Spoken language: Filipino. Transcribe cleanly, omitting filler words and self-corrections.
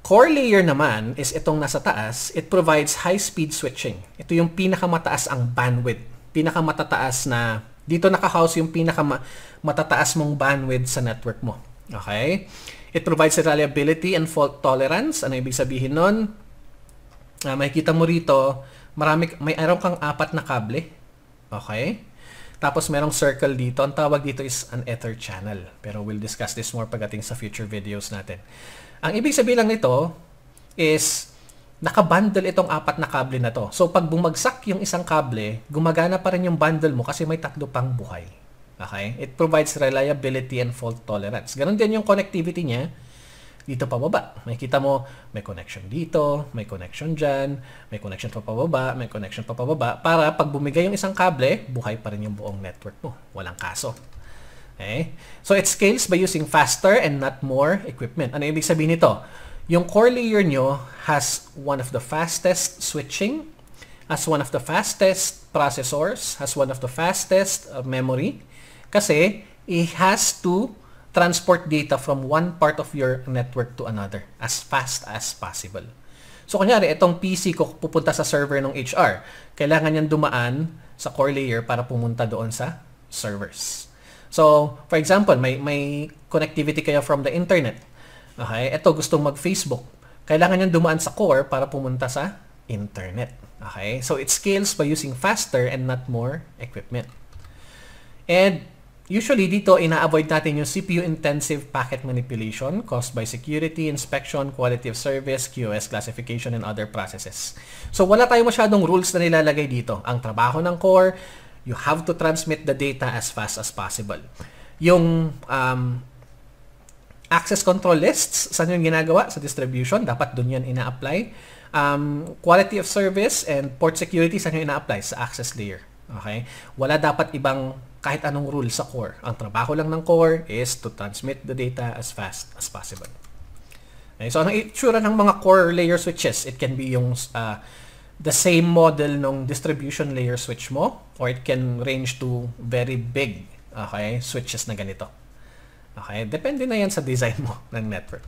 core layer naman is itong nasa taas. It provides high-speed switching. Ito yung pinakamataas ang bandwidth. Pinakamatataas na, dito naka-house yung pinakamatataas mong bandwidth sa network mo. Okay? It provides reliability and fault tolerance. Ano ibig sabihin nun? Makikita mo rito, mayroon kang 4 na kable. Okay? Tapos merong circle dito. Ang tawag dito is an ether channel. Pero we'll discuss this more pagdating sa future videos natin. Ang ibig sabihin lang nito is nakabundle itong 4 na kable na to. So pag bumagsak yung isang kable, gumagana pa rin yung bundle mo kasi may 3 pang buhay. Okay? It provides reliability and fault tolerance. Ganon din yung connectivity niya. Dito pababa. Makikita mo, may connection dito, may connection dyan, may connection pa pababa, may connection pa pababa. Para pag bumigay yung isang kable, buhay pa rin yung buong network mo. Walang kaso. Okay? So it scales by using faster and not more equipment. Ano ibig sabihin nito? Yung core layer nyo has one of the fastest switching, has one of the fastest processors, has one of the fastest memory, kasi it has to transport data from one part of your network to another as fast as possible. So kunyari, itong PC ko pupunta sa server ng HR. Kailangan yan dumaan sa core layer para pumunta doon sa servers. So, for example, may connectivity kayo from the internet. Okay? Ito, gustong mag-Facebook. Kailangan yan dumaan sa core para pumunta sa internet. Okay? So, it scales by using faster and not more equipment. And usually, dito, ina-avoid natin yung CPU-intensive packet manipulation caused by security, inspection, quality of service, QoS classification, and other processes. So, wala tayong masyadong rules na nilalagay dito. Ang trabaho ng core, you have to transmit the data as fast as possible. Yung access control lists, saan yung ginagawa? Sa distribution, dapat dun yan ina-apply. Quality of service and port security, saan yung ina-apply? Sa access layer. Okay? Wala dapat ibang kahit anong rule sa core. Ang trabaho lang ng core is to transmit the data as fast as possible. Okay? So, anong itsura ng mga core layer switches? It can be yung the same model ng distribution layer switch mo, or it can range to very big, okay, switches na ganito. Okay? Depende na yan sa design mo ng network.